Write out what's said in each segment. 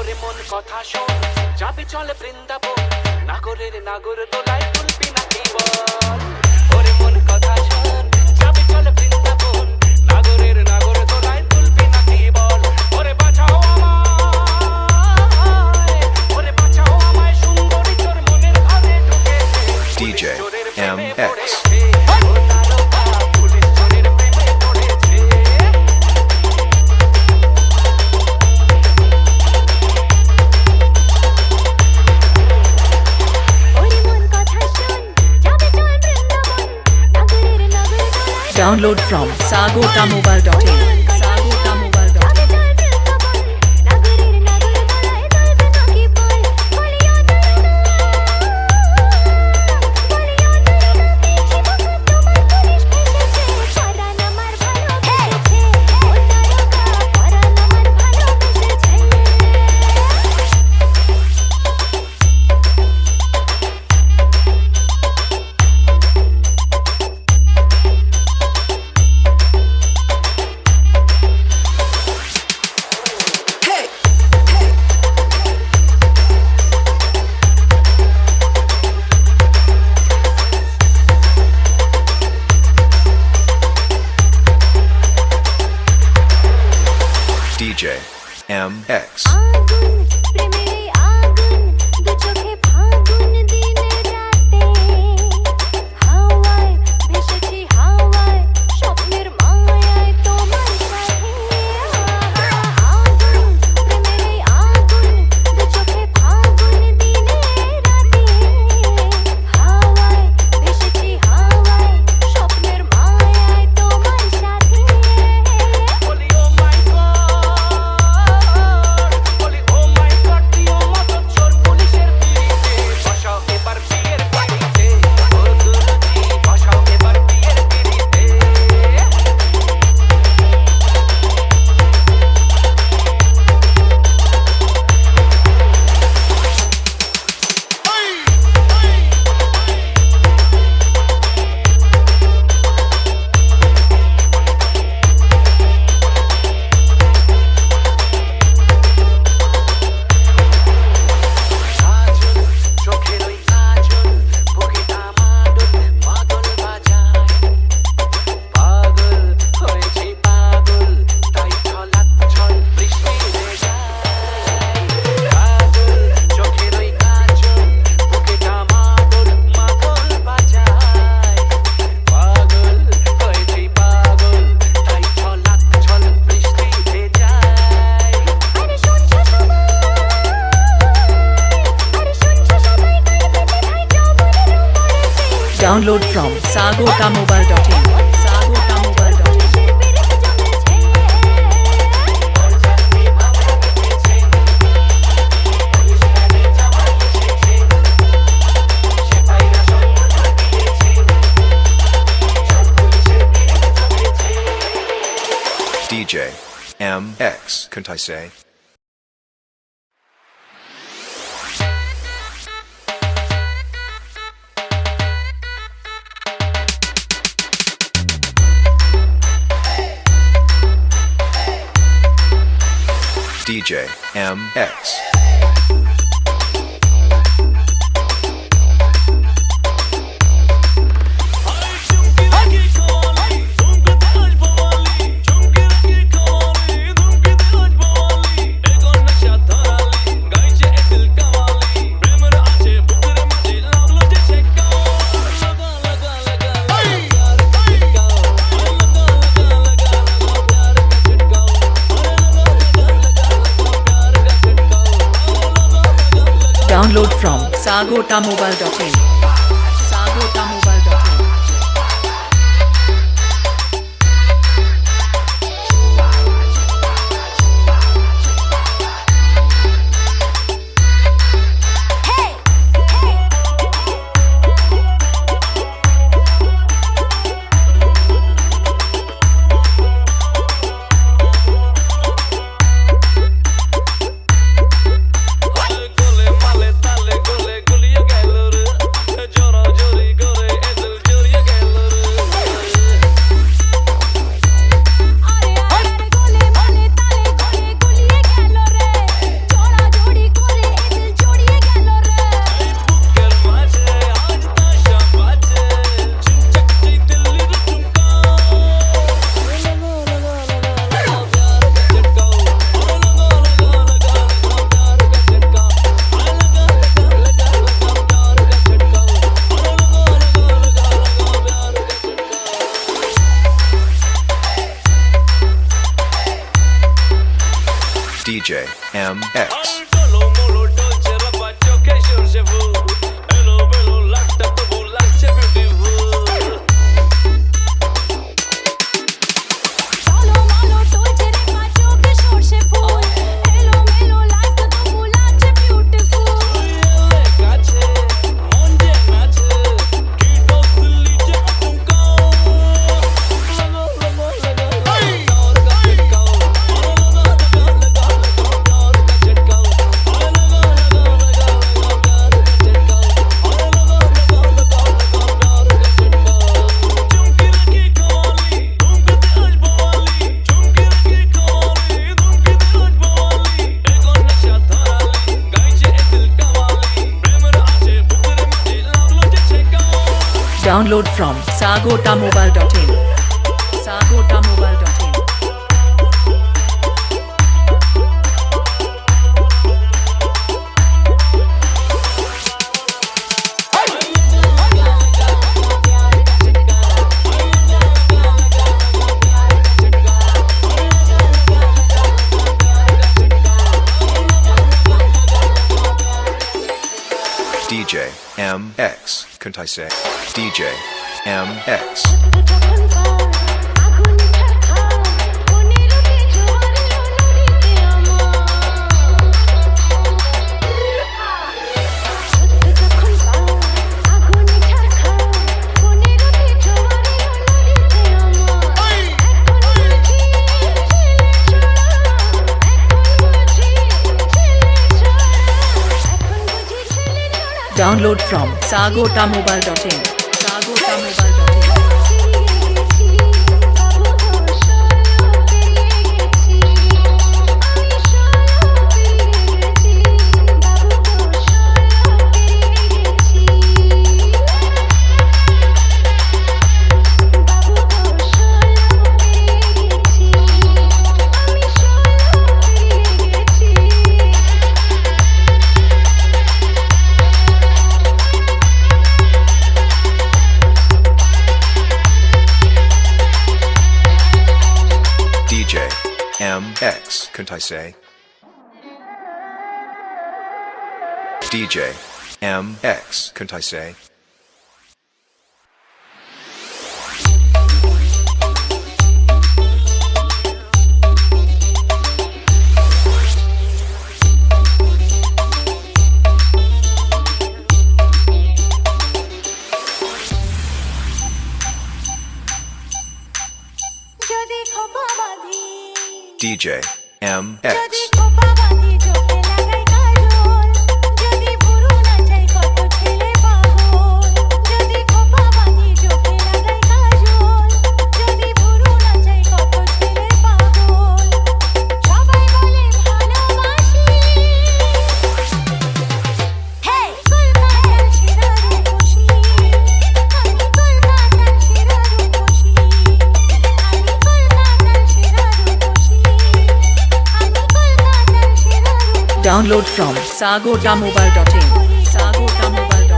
ওরে মন কথা শোন যাবে চলে বৃন্দাবন নাগরের নাগর দোলায় তুলবি নাকি বল ওরে মন কথা শোন যাবে চলে বৃন্দাবন নাগরের নাগর দোলায় তুলবি নাকি বল ওরে বাঁচাও আমায় সুন্দরী তোর মনের ঘরে ঢুকেছে DJ MX Download from sagotamobile.in. DJ MX Download from sagotamobile.in. DJ MX couldn't I say DJ MX Download from sagotamobile.in. DJ MX. Download from sagotamobile.in. sagotamobile.in. DJ MX. Couldn't I say? DJ MX. Download from sagotamobile.in. sagotamobile.in. DJ MX. Couldn't I say? DJ MX. Couldn't I say? DJ MX. Download from sagotamobile.in. sagotamobile.in.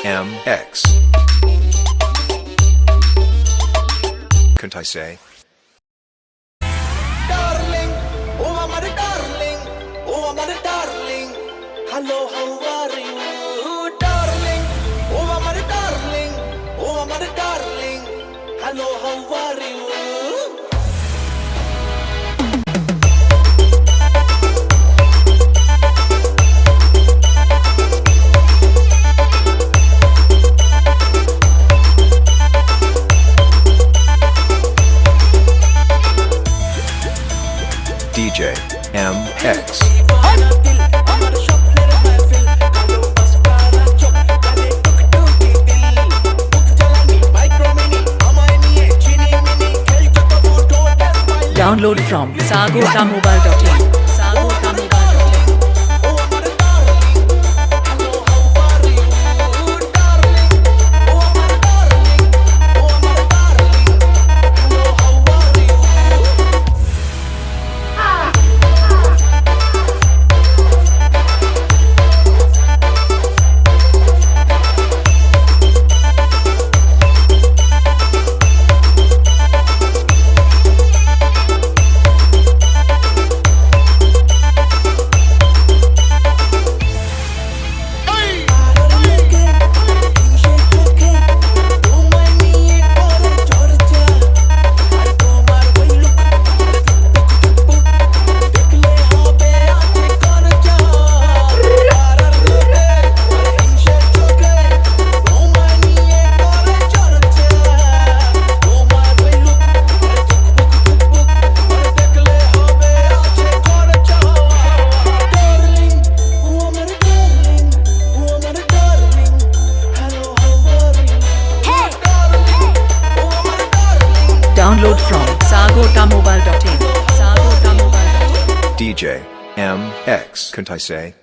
MX. Couldn't I say? Darling, oh my darling, oh my darling. Hello, how are you, darling? Oh, my darling. Oh, my darling. Hello, how are you? DJ MX. Download from sagotamobile.in. sagotamobile.in. Download from sagotamobile.in. sagotamobile.in. DJ MX. Couldn't I say?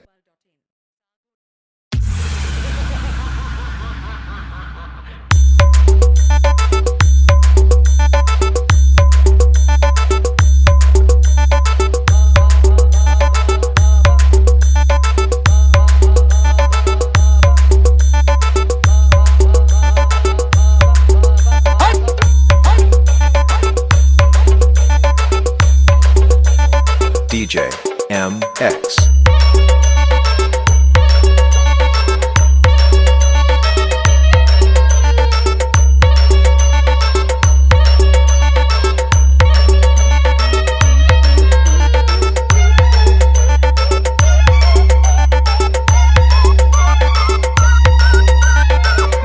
DJ MX.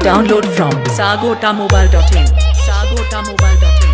Download from sagotamobile.in. sagotamobile.in.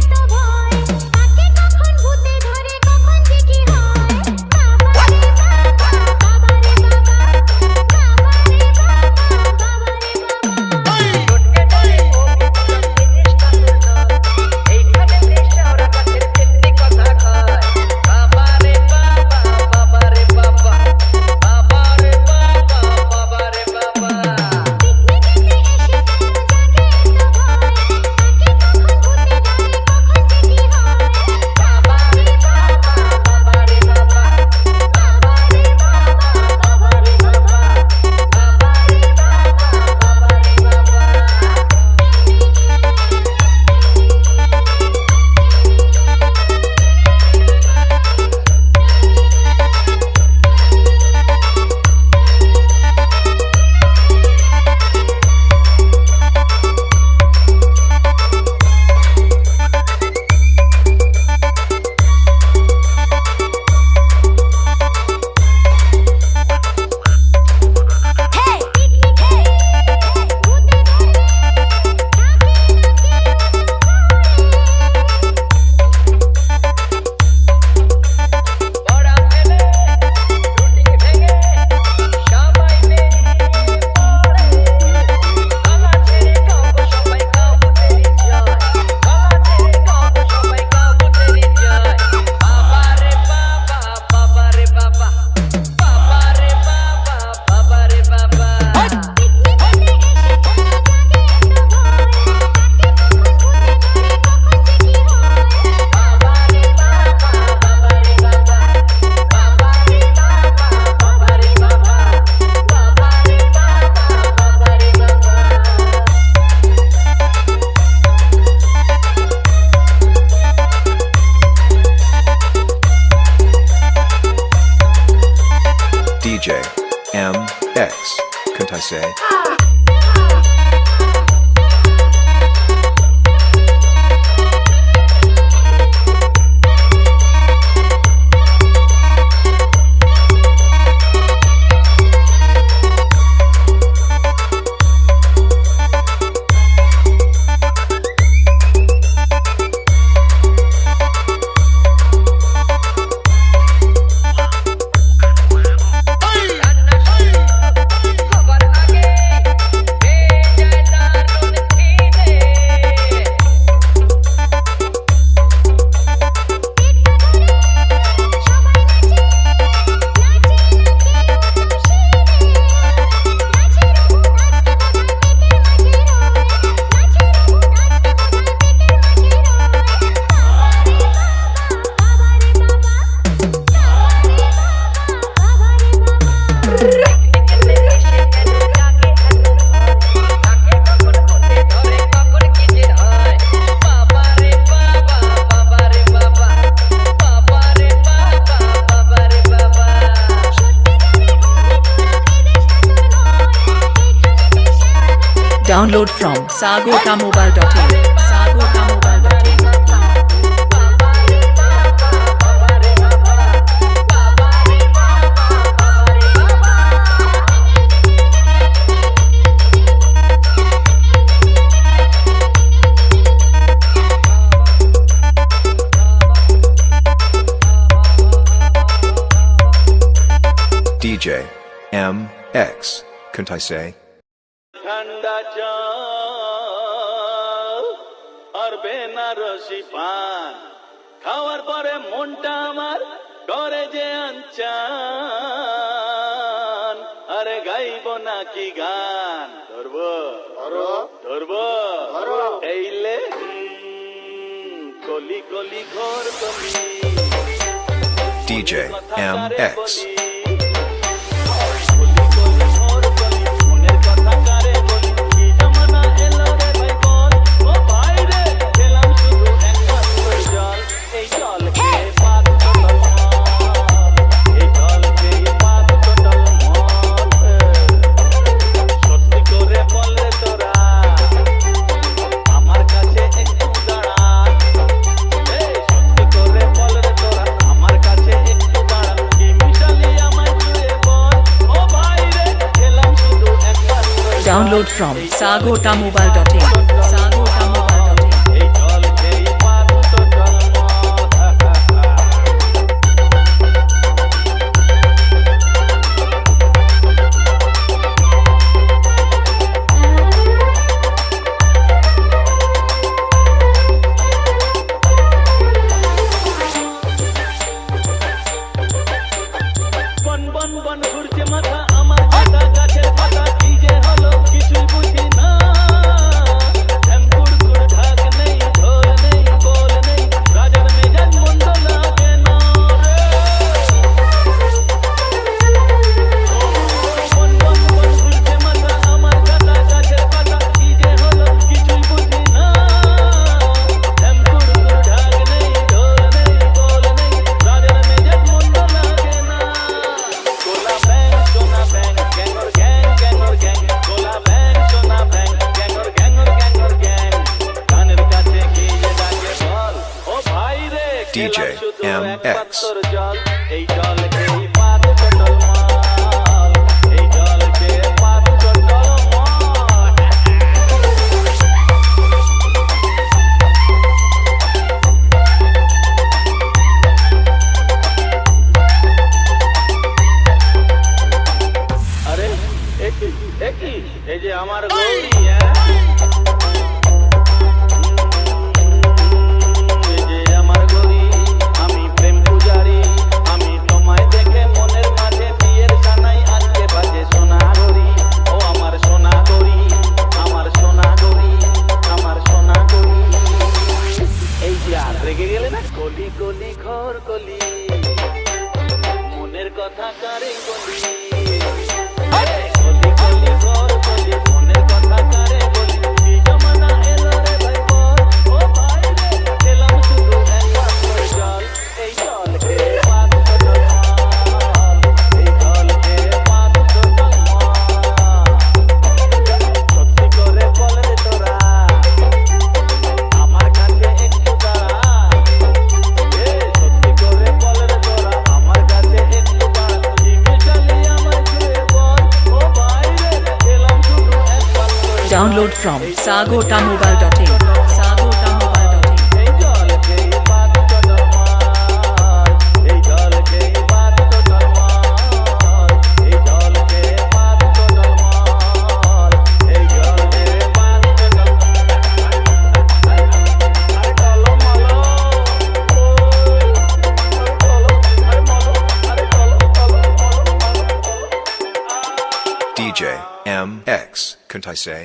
MX. Couldn't I say? Download from sagotamobile.in. sagotamobile.in. DJ MX. Couldn't I say? ঠান্ডা জল আর বেনারসি পান খাওয়ার পরে মনটা আমার করে যে আনচান আরে গাইব নাকি গান ধরবো ধরবো এইলে কলি কলি ঘর কলি DJ MX. Download from sagotamobile.in. sagotamobile.in. এই জল খেয়ে পাত টোটাল বন বন বন ঘুরছে মাথা আমার কাটা গাছের পাতা কি যে হলো কিছুই বুঝি না কুড়কুড় ঢাক নেই ঢোল নেই বল নেই রাজার মেজাজ মন্দ লাগে না বন বন বন ঘুরছে মাথা আমার কাটা গাছের পাতা কি যে হলো কিছুই বুঝি না কুড়কুড় ঢাক নেই ঢোল নেই বল নেই রাজার মেজাজ মন্দ লাগে না গোলা ব্যাং সোনা ব্যাং গ্যাংর গ্যাং গ্যাংর গ্যাং গোলা ব্যাং সোনা ব্যাং গ্যাংর গ্যাংর গ্যাংর গ্যাং কানের কাছে গিয়ে ডাকে বল ও ভাই রে DJ খেলাম শুধু এক MX. পাত্তর জল এই জল খেয়ে পাত টোটাল মাল এই জল খেয়ে পাত টোটাল মাল আরে একই এই যে আমার গৌরী এই যে আমার গৌরী আমি প্রেম পূজারি আমি তোমায় দেখে মনের মাঝে বিয়ের সানাই আজকে বাজে সোনা গৌরী ও আমার সোনা গৌরী আমার সোনা গৌরী আমার সোনা গৌরী এই যে আর রেগে গেলে না কলি কলি ঘর কলি মনের কথা কারে বলি কলি কলি ঘর কলি মনের কথা কারে বলি কি জমানা এলো রে ভাই বল ও ভাই রে খেলাম শুধু এক পাত্র জল এই জল খেয়ে পাত টোটাল মাল এই জল খেয়ে পাত total Download from sagotamobile.in. sagotamobile.in. এই জল খেয়ে বাত চটরমাল, এই জল খেয়ে বাত চটরমাল, এই জল খেয়ে বাত চটরমাল, এই জল খেয়ে বাত চটরমাল। আরে চলো মালো, আরে মালো, আরে চলো চলো চলো চলো। DJ MX, couldn't I say?